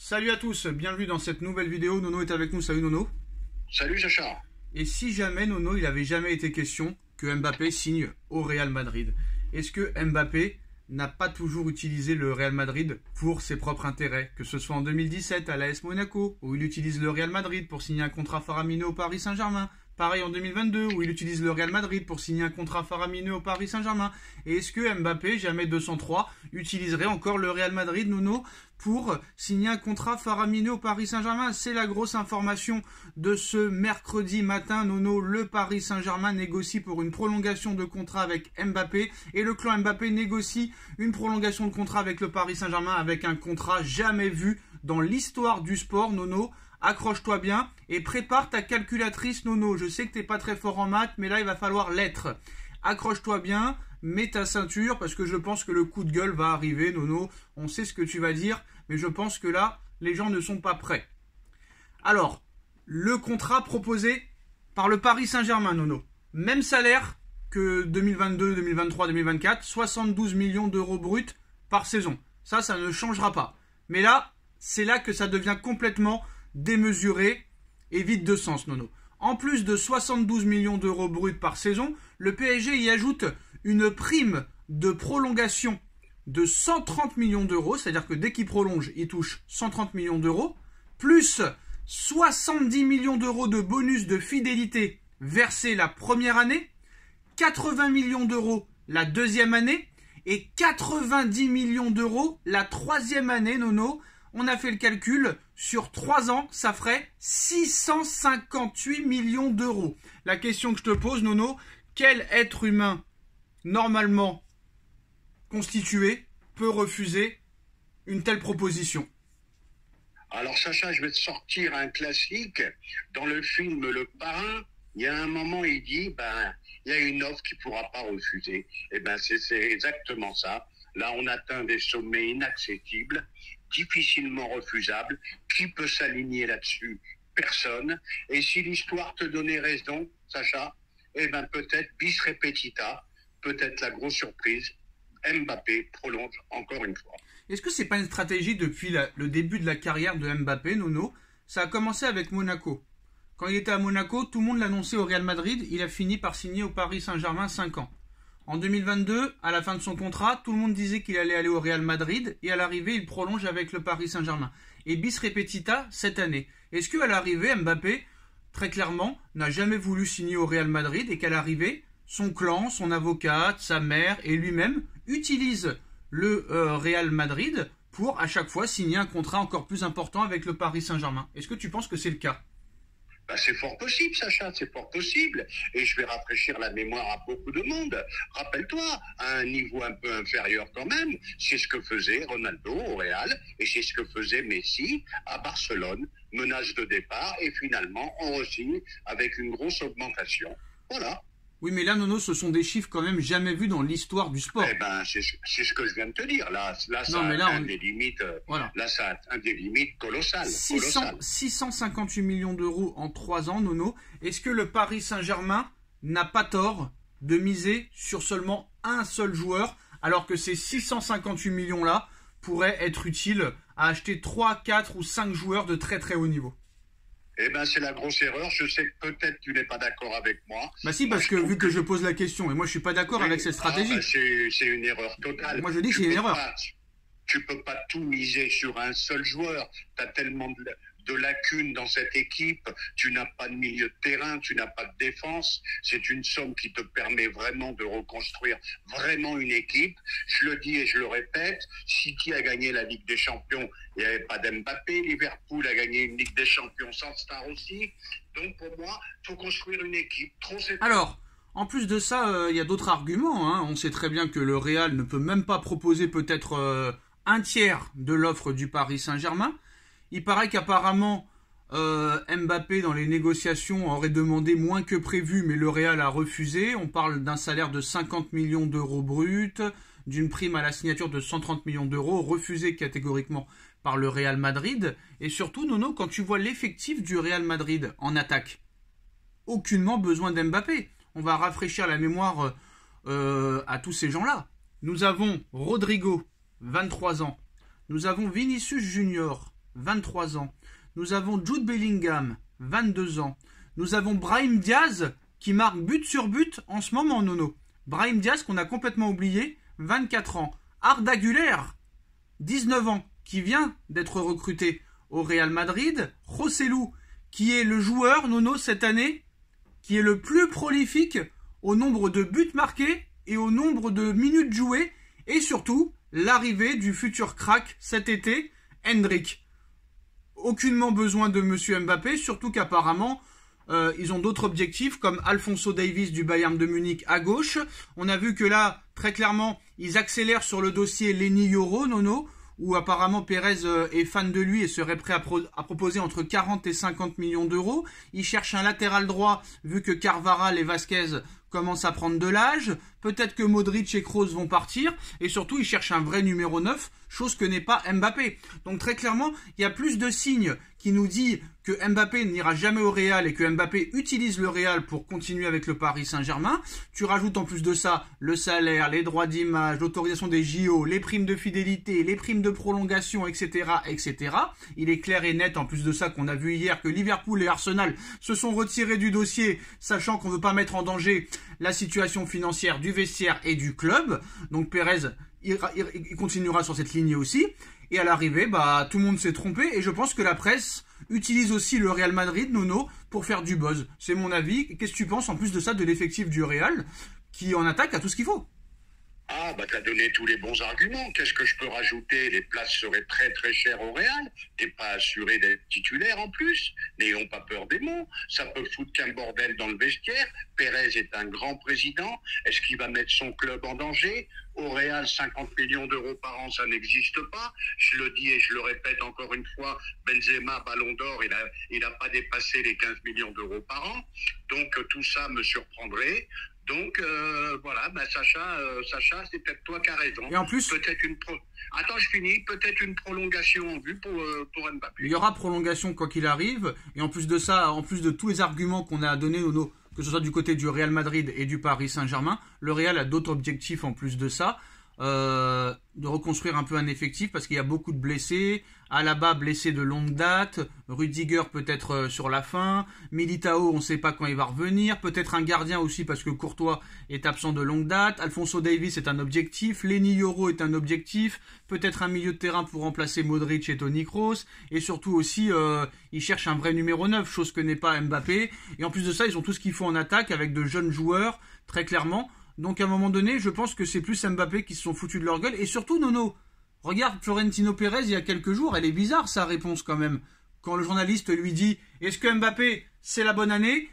Salut à tous, bienvenue dans cette nouvelle vidéo. Nono est avec nous, salut Nono. Salut Sacha. Et si jamais Nono, il n'avait jamais été question que Mbappé signe au Real Madrid, est-ce que Mbappé n'a pas toujours utilisé le Real Madrid pour ses propres intérêts, que ce soit en 2017 à l'AS Monaco, où il utilise le Real Madrid pour signer un contrat faramineux au Paris Saint-Germain, pareil en 2022, où il utilise le Real Madrid pour signer un contrat faramineux au Paris Saint-Germain. Et est-ce que Mbappé, jamais 203, utiliserait encore le Real Madrid, Nono, pour signer un contrat faramineux au Paris Saint-Germain? C'est la grosse information de ce mercredi matin, Nono. Le Paris Saint-Germain négocie pour une prolongation de contrat avec Mbappé et le clan Mbappé négocie une prolongation de contrat avec le Paris Saint-Germain avec un contrat jamais vu dans l'histoire du sport, Nono. Accroche-toi bien et prépare ta calculatrice, Nono. Je sais que t'es pas très fort en maths, mais là, il va falloir l'être. Accroche-toi bien, mets ta ceinture, parce que je pense que le coup de gueule va arriver, Nono. On sait ce que tu vas dire, mais je pense que là, les gens ne sont pas prêts. Alors, le contrat proposé par le Paris Saint-Germain, Nono. Même salaire que 2022, 2023, 2024, 72 millions d'euros bruts par saison. Ça ne changera pas. Mais là, c'est là que ça devient complètement démesuré et vide de sens, Nono. En plus de 72 millions d'euros bruts par saison, le PSG y ajoute une prime de prolongation de 130 millions d'euros, c'est-à-dire que dès qu'il prolonge, il touche 130 millions d'euros, plus 70 millions d'euros de bonus de fidélité versés la première année, 80 millions d'euros la deuxième année et 90 millions d'euros la troisième année, Nono. On a fait le calcul, sur 3 ans, ça ferait 658 millions d'euros. La question que je te pose, Nono, quel être humain normalement constitué peut refuser une telle proposition? Alors Sacha, je vais te sortir un classique. Dans le film Le Parrain, il y a un moment, il dit, il y a une offre qu'il ne pourra pas refuser. Et c'est exactement ça. Là, on atteint des sommets inaccessibles, difficilement refusables. Qui peut s'aligner là-dessus? Personne. Et si l'histoire te donnait raison, Sacha, peut-être bis repetita, peut-être la grosse surprise, Mbappé prolonge encore une fois. Est-ce que c'est pas une stratégie depuis le début de la carrière de Mbappé, Nono? Ça a commencé avec Monaco. Quand il était à Monaco, tout le monde l'annonçait au Real Madrid. Il a fini par signer au Paris Saint-Germain 5 ans. En 2022, à la fin de son contrat, tout le monde disait qu'il allait aller au Real Madrid et à l'arrivée, il prolonge avec le Paris Saint-Germain. Et bis repetita cette année. Est-ce qu'à l'arrivée, Mbappé, très clairement, n'a jamais voulu signer au Real Madrid et qu'à l'arrivée, son clan, son avocate, sa mère et lui-même utilisent le Real Madrid pour à chaque fois signer un contrat encore plus important avec le Paris Saint-Germain? Est-ce que tu penses que c'est le cas? C'est fort possible, Sacha, c'est fort possible. Et je vais rafraîchir la mémoire à beaucoup de monde. Rappelle-toi, à un niveau un peu inférieur quand même, c'est ce que faisait Ronaldo au Real et c'est ce que faisait Messi à Barcelone. Menace de départ et finalement, on re-signe avec une grosse augmentation. Voilà. Oui, mais là, Nono, ce sont des chiffres quand même jamais vus dans l'histoire du sport. C'est ce que je viens de te dire. Là, ça a atteint des limites. Voilà. Là, ça a atteint des limites colossales. 658 millions d'euros en 3 ans, Nono. Est-ce que le Paris Saint-Germain n'a pas tort de miser sur seulement un seul joueur, alors que ces 658 millions-là pourraient être utiles à acheter 3, 4 ou 5 joueurs de très très haut niveau? C'est la grosse erreur. Je sais que peut-être tu n'es pas d'accord avec moi. Si, parce que vu que je pose la question, et moi je suis pas d'accord avec cette stratégie. C'est une erreur totale. Moi je dis que c'est une erreur. Tu peux pas tout miser sur un seul joueur. Tu as tellement de lacunes dans cette équipe. Tu n'as pas de milieu de terrain, tu n'as pas de défense. C'est une somme qui te permet vraiment de reconstruire vraiment une équipe. Je le dis et je le répète, City a gagné la Ligue des Champions, il n'y avait pas d'Mbappé. Liverpool a gagné une Ligue des Champions sans star aussi. Donc pour moi, il faut construire une équipe. Alors, en plus de ça, il y a d'autres arguments. On sait très bien que le Real ne peut même pas proposer peut-être un tiers de l'offre du Paris Saint-Germain. Il paraît qu'apparemment, Mbappé, dans les négociations, aurait demandé moins que prévu, mais le Real a refusé. On parle d'un salaire de 50 millions d'euros bruts, d'une prime à la signature de 130 millions d'euros, refusée catégoriquement par le Real Madrid. Et surtout, Nono, quand tu vois l'effectif du Real Madrid en attaque, aucunement besoin d'Mbappé. On va rafraîchir la mémoire à tous ces gens-là. Nous avons Rodrigo, 23 ans. Nous avons Vinicius Junior, 23 ans. Nous avons Jude Bellingham, 22 ans. Nous avons Brahim Diaz, qui marque but sur but en ce moment, Nono. Brahim Diaz, qu'on a complètement oublié, 24 ans. Arda Güler, 19 ans, qui vient d'être recruté au Real Madrid. Joselu, qui est le joueur, Nono, cette année, qui est le plus prolifique au nombre de buts marqués et au nombre de minutes jouées. Et surtout, l'arrivée du futur crack cet été, Endrick. Aucunement besoin de Monsieur Mbappé, surtout qu'apparemment, ils ont d'autres objectifs comme Alphonso Davies du Bayern de Munich à gauche. On a vu que là, très clairement, ils accélèrent sur le dossier Leny Yoro, Nono, où apparemment Pérez est fan de lui et serait prêt à proposer entre 40 et 50 millions d'euros. Ils cherchent un latéral droit, vu que Carvajal et Vasquez commencent à prendre de l'âge. Peut-être que Modric et Kroos vont partir. Et surtout, ils cherchent un vrai numéro 9, chose que n'est pas Mbappé. Donc très clairement, il y a plus de signes qui nous disent que Mbappé n'ira jamais au Real et que Mbappé utilise le Real pour continuer avec le Paris Saint-Germain. Tu rajoutes en plus de ça le salaire, les droits d'image, l'autorisation des JO, les primes de fidélité, les primes de prolongation, etc., etc. Il est clair et net en plus de ça qu'on a vu hier que Liverpool et Arsenal se sont retirés du dossier, sachant qu'on ne veut pas mettre en danger la situation financière du vestiaire et du club. Donc Pérez, il continuera sur cette lignée aussi. Et à l'arrivée, tout le monde s'est trompé. Et je pense que la presse utilise aussi le Real Madrid, Nono, pour faire du buzz. C'est mon avis. Qu'est-ce que tu penses en plus de ça de l'effectif du Real qui en attaque à tout ce qu'il faut? Ah, t'as donné tous les bons arguments. Qu'est-ce que je peux rajouter? Les places seraient très très chères au Real. T'es pas assuré d'être titulaire en plus. N'ayons pas peur des mots. Ça peut foutre qu'un bordel dans le vestiaire. Pérez est un grand président. Est-ce qu'il va mettre son club en danger? Au Real, 50 millions d'euros par an, ça n'existe pas. Je le dis et je le répète encore une fois, Benzema, Ballon d'Or, il a pas dépassé les 15 millions d'euros par an. Donc tout ça me surprendrait. Donc voilà, Sacha, c'est peut-être toi qui as raison. Et en plus, Attends, je finis. Peut-être une prolongation en vue pour Mbappé. Il y aura prolongation quoi qu'il arrive. Et en plus de ça, en plus de tous les arguments qu'on a donnés, Nono, que ce soit du côté du Real Madrid et du Paris Saint-Germain, le Real a d'autres objectifs en plus de ça. De reconstruire un peu un effectif parce qu'il y a beaucoup de blessés. Alaba blessé de longue date, Rudiger peut-être sur la fin, Militao on ne sait pas quand il va revenir, peut-être un gardien aussi parce que Courtois est absent de longue date, Alphonso Davies est un objectif, Leny Yoro est un objectif, peut-être un milieu de terrain pour remplacer Modric et Toni Kroos, et surtout aussi ils cherchent un vrai numéro 9, chose que n'est pas Mbappé, et en plus de ça ils ont tout ce qu'il faut en attaque avec de jeunes joueurs, très clairement. Donc à un moment donné, je pense que c'est plus Mbappé qui se sont foutus de leur gueule. Et surtout, Nono, regarde Florentino Pérez il y a quelques jours, elle est bizarre sa réponse quand même. Quand le journaliste lui dit « Est-ce que Mbappé, c'est la bonne année ?»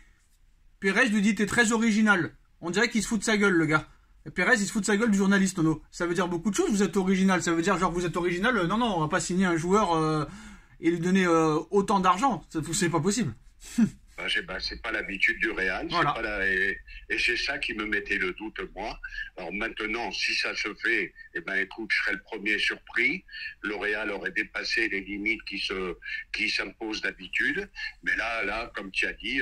Pérez lui dit « T'es très original. » On dirait qu'il se fout de sa gueule, le gars. Et Pérez, il se fout de sa gueule du journaliste, Nono. Ça veut dire beaucoup de choses, vous êtes original. Ça veut dire genre vous êtes original, non, on va pas signer un joueur et lui donner autant d'argent. C'est pas possible. C'est pas l'habitude du Real, voilà. Et c'est ça qui me mettait le doute, moi. Alors maintenant, si ça se fait, écoute, je serais le premier surpris. Le Real aurait dépassé les limites qui s'imposent d'habitude. Mais là, comme tu as dit,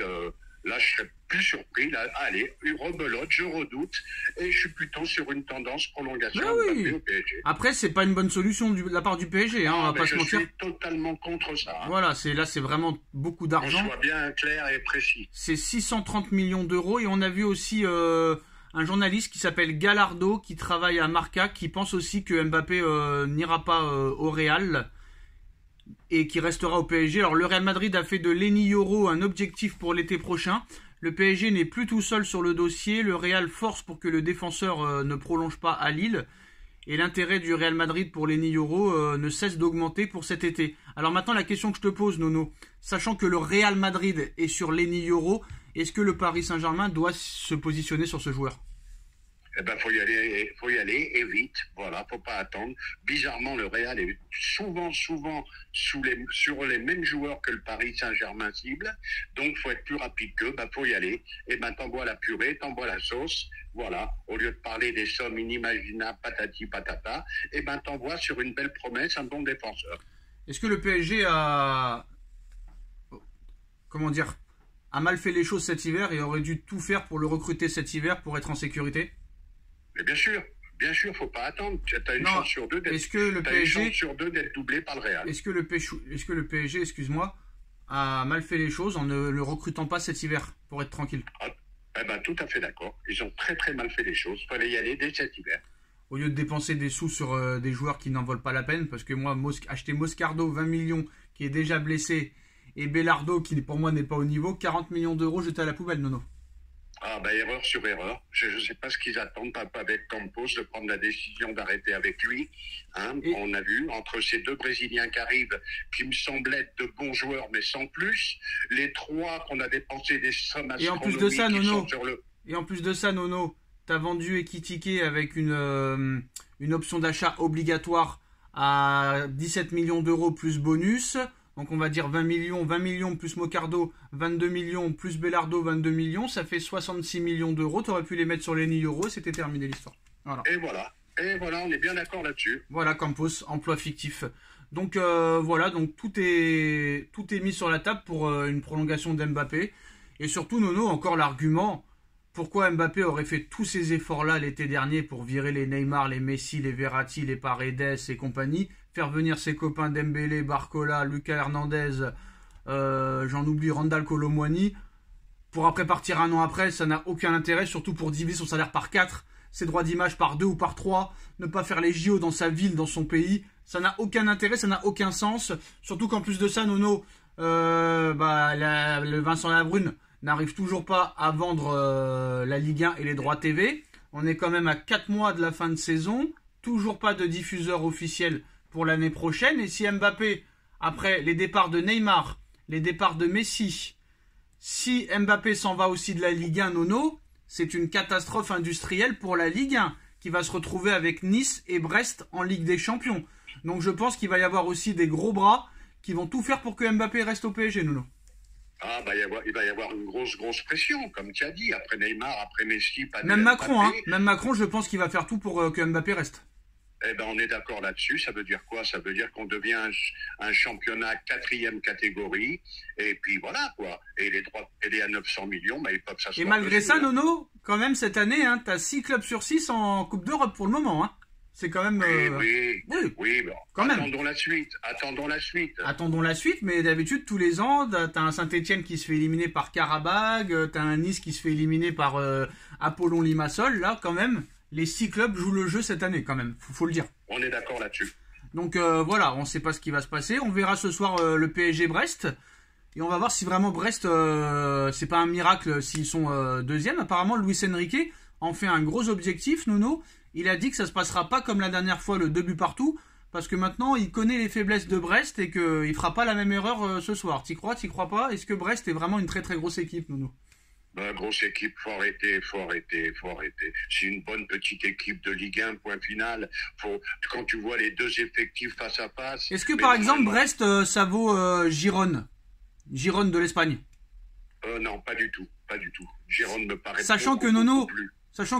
là, je serais plus surpris. Là, allez, rebelote, je redoute. Et je suis plutôt sur une tendance prolongation oui. Au PSG. Après, c'est pas une bonne solution de la part du PSG, on va pas se mentir. Je suis totalement contre ça. Voilà, c'est vraiment beaucoup d'argent. Qu'on soit bien clair et précis. C'est 630 millions d'euros. Et on a vu aussi un journaliste qui s'appelle Gallardo, qui travaille à Marca, qui pense aussi que Mbappé n'ira pas au Real et qui restera au PSG. Alors le Real Madrid a fait de Leny Yoro un objectif pour l'été prochain. Le PSG n'est plus tout seul sur le dossier. Le Real force pour que le défenseur ne prolonge pas à Lille. Et l'intérêt du Real Madrid pour Leny Yoro ne cesse d'augmenter pour cet été. Alors maintenant, la question que je te pose, Nono, sachant que le Real Madrid est sur Leny Yoro, est-ce que le Paris Saint-Germain doit se positionner sur ce joueur ? Faut y aller et vite. Voilà, faut pas attendre. Bizarrement, le Real est souvent sur les mêmes joueurs que le Paris Saint-Germain cible. Donc, faut être plus rapide qu'eux. Faut y aller. T'envoies la purée, t'envoies la sauce. Voilà. Au lieu de parler des sommes inimaginables, patati patata, t'envoies sur une belle promesse un bon défenseur. Est-ce que le PSG a mal fait les choses cet hiver et aurait dû tout faire pour le recruter cet hiver pour être en sécurité ? Mais bien sûr, Bien sûr, faut pas attendre. Tu as une Non, chance sur deux d'être. est-ce que le T'as une PSG, chance sur deux d'être doublé par le Real. est-ce que le PSG, excuse-moi, a mal fait les choses en ne le recrutant pas cet hiver pour être tranquille? Ah, eh ben, tout à fait d'accord. Ils ont très très mal fait les choses. Fallait y aller dès cet hiver. Au lieu de dépenser des sous sur des joueurs qui n'en valent pas la peine, parce que moi, acheter Moscardo 20 millions, qui est déjà blessé, et Bellardo, qui pour moi n'est pas au niveau, 40 millions d'euros jetés à la poubelle, Nono. Ah bah erreur sur erreur. Je ne sais pas ce qu'ils attendent avec Campos de prendre la décision d'arrêter avec lui. Hein. On a vu entre ces deux Brésiliens qui arrivent, qui me semblent être de bons joueurs, mais sans plus. Les trois qu'on a dépensé des sommes astronomiques. Et en plus de ça, Nono, t'as vendu Ekitike avec une option d'achat obligatoire à 17 millions d'euros plus bonus. Donc on va dire 20 millions plus Mocardo, 22 millions plus Bellardo, 22 millions, ça fait 66 millions d'euros. Tu aurais pu les mettre sur les 1000 euros, c'était terminé l'histoire. Voilà. Et voilà, on est bien d'accord là-dessus. Voilà, Campos, emploi fictif. Donc voilà, donc tout est mis sur la table pour une prolongation d'Mbappé. Et surtout, Nono, encore l'argument, pourquoi Mbappé aurait fait tous ces efforts-là l'été dernier pour virer les Neymar, les Messi, les Verratti, les Paredes et compagnie, faire venir ses copains Dembélé, Barcola, Lucas Hernandez, j'en oublie, Randal Kolo Muani, pour après partir un an après, ça n'a aucun intérêt, surtout pour diviser son salaire par 4, ses droits d'image par 2 ou par 3, ne pas faire les JO dans sa ville, dans son pays, ça n'a aucun intérêt, ça n'a aucun sens, surtout qu'en plus de ça, Nono, le Vincent Labrune n'arrive toujours pas à vendre la Ligue 1 et les droits TV. On est quand même à 4 mois de la fin de saison, toujours pas de diffuseur officiel pour l'année prochaine. Et si Mbappé, après les départs de Neymar, les départs de Messi, si Mbappé s'en va aussi de la Ligue 1, Nono, c'est une catastrophe industrielle pour la Ligue 1, qui va se retrouver avec Nice et Brest en Ligue des Champions. Donc je pense qu'il va y avoir aussi des gros bras qui vont tout faire pour que Mbappé reste au PSG, Nono. Ah, bah, il va y avoir une grosse pression, comme tu as dit, après Neymar, après Messi, pas de Même Mbappé. Macron, hein. Même Macron, je pense qu'il va faire tout pour que Mbappé reste. Eh ben, on est d'accord là-dessus. Ça veut dire quoi? Ça veut dire qu'on devient un championnat 4e catégorie. Et puis voilà, quoi. Et les droits télé à 900 millions, bah, ils peuvent s'asseoir. Et malgré ça, Nono, quand même, cette année, hein, t'as 6 clubs sur 6 en Coupe d'Europe pour le moment, hein. C'est quand même... Oui, bon, quand même. Attendons la suite. Attendons la suite, mais d'habitude, tous les ans, t'as un Saint-Etienne qui se fait éliminer par Karabag, t'as un Nice qui se fait éliminer par Apollon Limassol. Là, quand même, les 6 clubs jouent le jeu cette année, quand même. Faut le dire. On est d'accord là-dessus. Donc voilà, on ne sait pas ce qui va se passer. On verra ce soir le PSG Brest. Et on va voir si vraiment Brest, c'est pas un miracle s'ils sont deuxième. Apparemment, Luis Enrique en fait un gros objectif, Nono. Il a dit que ça se passera pas comme la dernière fois, le 2 buts partout, parce que maintenant il connaît les faiblesses de Brest et qu'il fera pas la même erreur ce soir. T'y crois pas? Est-ce que Brest est vraiment une très très grosse équipe, Nono? Grosse équipe, faut arrêter. C'est une bonne petite équipe de Ligue 1, point final. Quand tu vois les deux effectifs face à face... Est-ce que par exemple Brest, ça vaut Girone de l'Espagne? Non, pas du tout. Girone me paraît... Sachant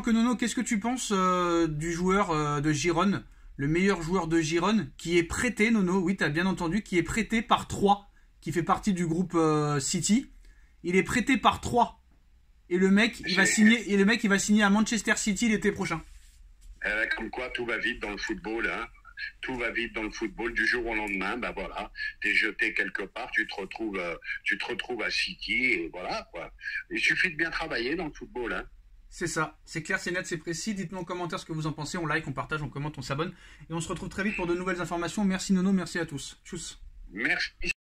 que Nono, qu'est-ce que tu penses du joueur de Girone, le meilleur joueur de Girone, qui est prêté, Nono, oui, t'as bien entendu, qui est prêté par 3, qui fait partie du groupe City. Il est prêté par 3. Et le mec, il va signer à Manchester City l'été prochain. Comme quoi, tout va vite dans le football, hein. Tout va vite dans le football du jour au lendemain. Bah voilà, t'es jeté quelque part, tu te retrouves à City et voilà quoi. Il suffit de bien travailler dans le football, hein. C'est ça, c'est clair, c'est net, c'est précis. Dites-nous en commentaire ce que vous en pensez. On like, on partage, on commente, on s'abonne. Et on se retrouve très vite pour de nouvelles informations. Merci Nono, merci à tous. Tchuss. Merci.